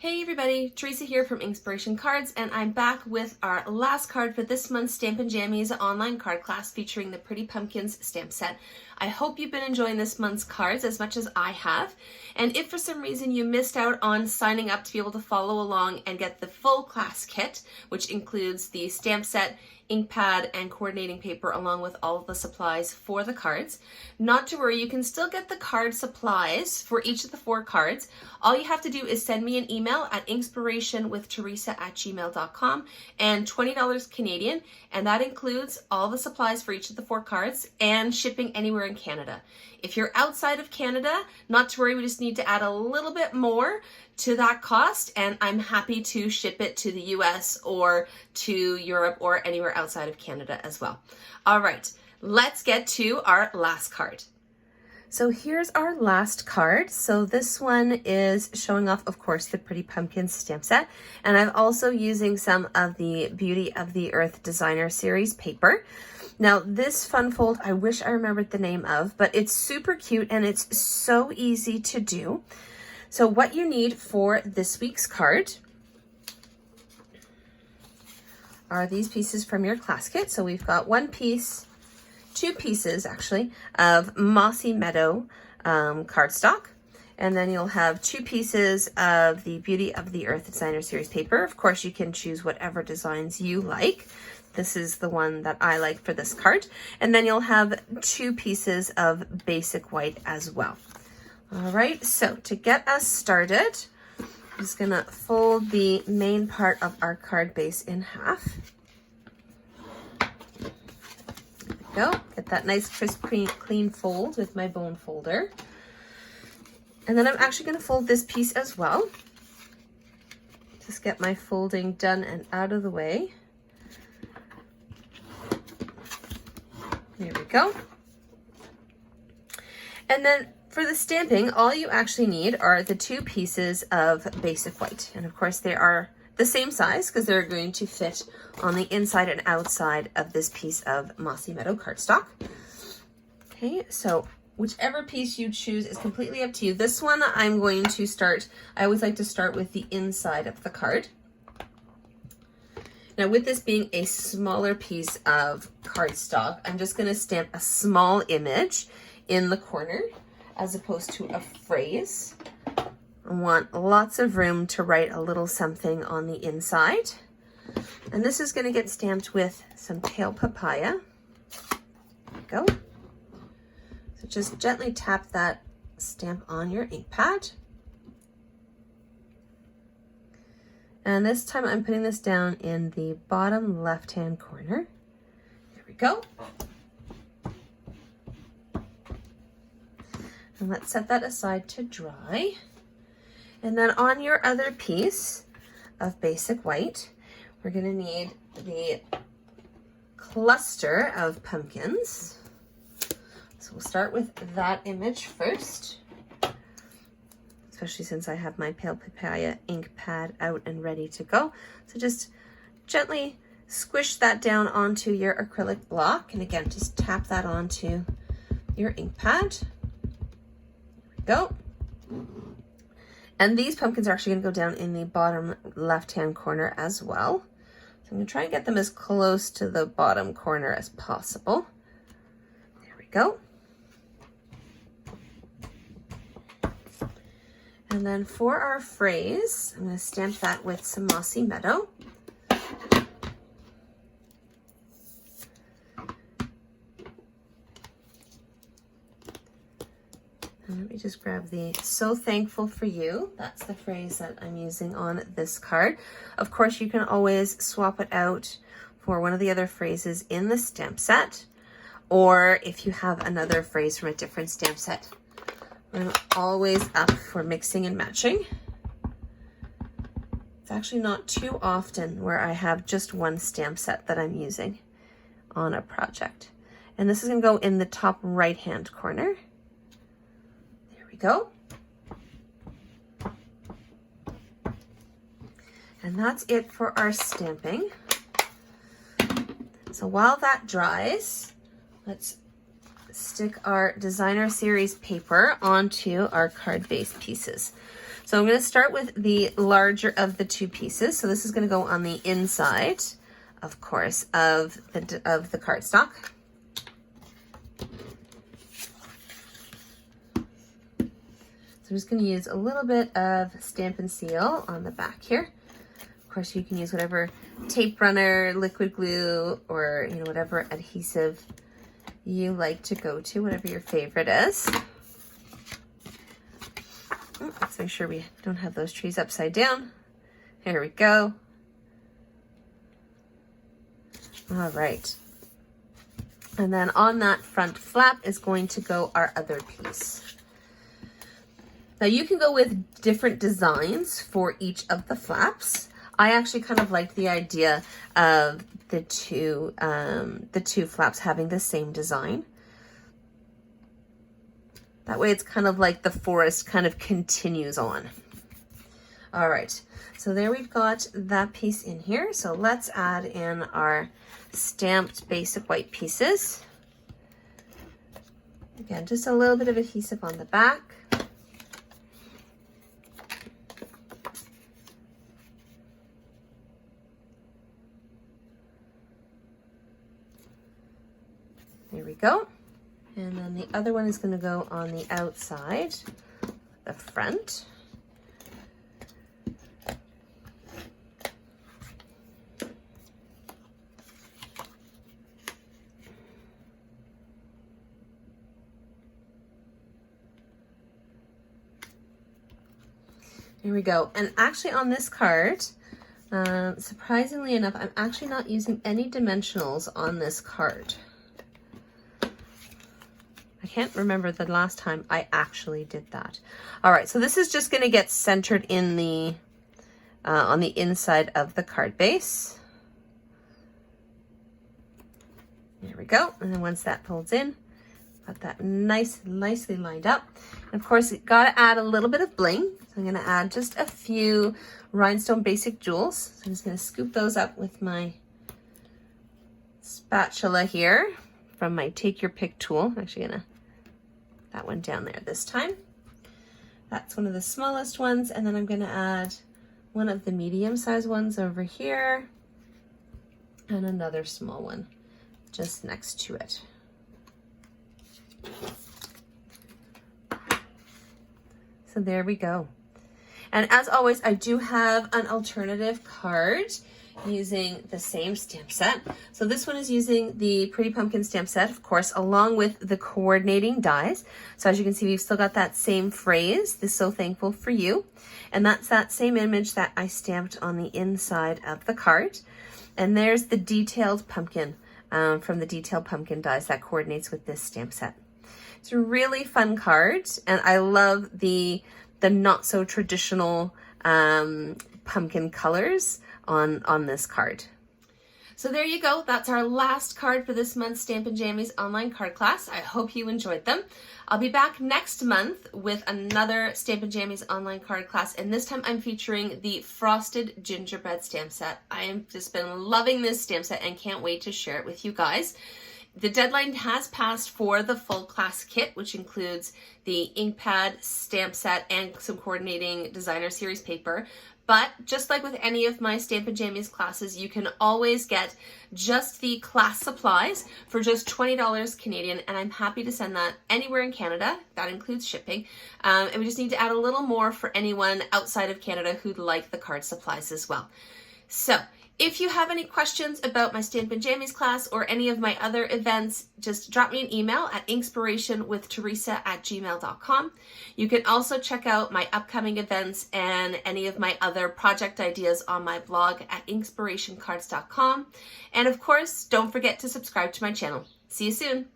Hey everybody, Teresa here from Inspiration Cards, and I'm back with our last card for this month's Stamp Jammies online card class featuring the Pretty Pumpkins stamp set. I hope you've been enjoying this month's cards as much as I have, and if for some reason you missed out on signing up to be able to follow along and get the full class kit, which includes the stamp set, ink pad, and coordinating paper along with all of the supplies for the cards, not to worry, you can still get the card supplies for each of the 4 cards. All you have to do is send me an email at inspirationwithteresa@gmail.com and $20 Canadian, and that includes all the supplies for each of the 4 cards and shipping anywhere in Canada. If you're outside of Canada, not to worry, we just need to add a little bit more to that cost, and I'm happy to ship it to the US or to Europe or anywhere outside of Canada as well. All right, let's get to our last card. So here's our last card. So this one is showing off, of course, the Pretty Pumpkins stamp set. And I'm also using some of the Beauty of the Earth Designer Series paper. Now this fun fold, I wish I remembered the name of, but it's super cute and it's so easy to do. So what you need for this week's card are these pieces from your class kit. So we've got 2 pieces actually of Mossy Meadow cardstock, and then you'll have 2 pieces of the Beauty of the Earth Designer Series paper. Of course, you can choose whatever designs you like. This is the one that I like for this card. And then you'll have 2 pieces of basic white as well. All right, so to get us started, I'm just gonna fold the main part of our card base in half. Go. Get that nice crisp clean fold with my bone folder. And then I'm actually going to fold this piece as well. Just get my folding done and out of the way. There we go. And then for the stamping, all you actually need are the 2 pieces of basic white. And of course they are the same size because they're going to fit on the inside and outside of this piece of Mossy Meadow cardstock. Okay, so whichever piece you choose is completely up to you. This one I'm going to start, I always like to start with the inside of the card. Now with this being a smaller piece of cardstock, I'm just going to stamp a small image in the corner as opposed to a phrase. I want lots of room to write a little something on the inside. And this is going to get stamped with some pale papaya. There we go. So just gently tap that stamp on your ink pad. And this time I'm putting this down in the bottom left-hand corner. There we go. And let's set that aside to dry. And then on your other piece of basic white, we're going to need the cluster of pumpkins. So we'll start with that image first, especially since I have my pale papaya ink pad out and ready to go. So just gently squish that down onto your acrylic block. And again, just tap that onto your ink pad. There we go. And these pumpkins are actually going to go down in the bottom left-hand corner as well. So I'm going to try and get them as close to the bottom corner as possible. There we go. And then for our phrase, I'm going to stamp that with some Mossy Meadow. And let me just grab the "So Thankful for You." That's the phrase that I'm using on this card. Of course, you can always swap it out for one of the other phrases in the stamp set, or if you have another phrase from a different stamp set. I'm always up for mixing and matching. It's actually not too often where I have just one stamp set that I'm using on a project. And this is going to go in the top right-hand corner. Go. And that's it for our stamping. So while that dries, let's stick our designer series paper onto our card base pieces. So I'm going to start with the larger of the two pieces. So this is going to go on the inside, of course, of the cardstock. So I'm just going to use a little bit of Stamp and Seal on the back here. Of course, you can use whatever tape runner, liquid glue, or whatever adhesive you like to go to, whatever your favorite is. Let's make sure we don't have those trees upside down. Here we go. All right. And then on that front flap is going to go our other piece. Now you can go with different designs for each of the flaps. I actually kind of like the idea of the two flaps having the same design. That way it's kind of like the forest kind of continues on. All right, so there we've got that piece in here. So let's add in our stamped basic white pieces. Again, just a little bit of adhesive on the back. There we go. And then the other one is going to go on the outside, the front. There we go. And actually on this card, surprisingly enough, I'm actually not using any dimensionals on this card. I can't remember the last time I actually did that. All right, so this is just going to get centered in the on the inside of the card base. There we go. And then once that folds in, got that nicely lined up. And of course, you got to add a little bit of bling. So I'm going to add just a few rhinestone basic jewels. So I'm just going to scoop those up with my spatula here from my Take Your Pick tool. I'm actually going to that one down there this time. That's one of the smallest ones, and then I'm going to add one of the medium-sized ones over here and another small one just next to it. So there we go. And as always, I do have an alternative card using the same stamp set. So this one is using the Pretty Pumpkin stamp set, of course, along with the coordinating dies. So as you can see, we've still got that same phrase, "This So Thankful for You." And that's that same image that I stamped on the inside of the card. And there's the detailed pumpkin from the detailed pumpkin dies that coordinates with this stamp set. It's a really fun card, and I love the not so traditional pumpkin colors on this card. So there you go. That's our last card for this month's Stampin' Jammies online card class. I hope you enjoyed them. I'll be back next month with another Stampin' Jammies online card class, and this time I'm featuring the Frosted Gingerbread stamp set. I have just been loving this stamp set and can't wait to share it with you guys. The deadline has passed for the full class kit, which includes the ink pad, stamp set, and some coordinating designer series paper. But just like with any of my Stampin' Jammies classes, you can always get just the class supplies for just $20 Canadian, and I'm happy to send that anywhere in Canada. That includes shipping. And we just need to add a little more for anyone outside of Canada who'd like the card supplies as well. So if you have any questions about my Stampin' Jammies class or any of my other events, just drop me an email at inspirationwiththeresa@gmail.com. You can also check out my upcoming events and any of my other project ideas on my blog at inspirationcards.com. And of course, don't forget to subscribe to my channel. See you soon.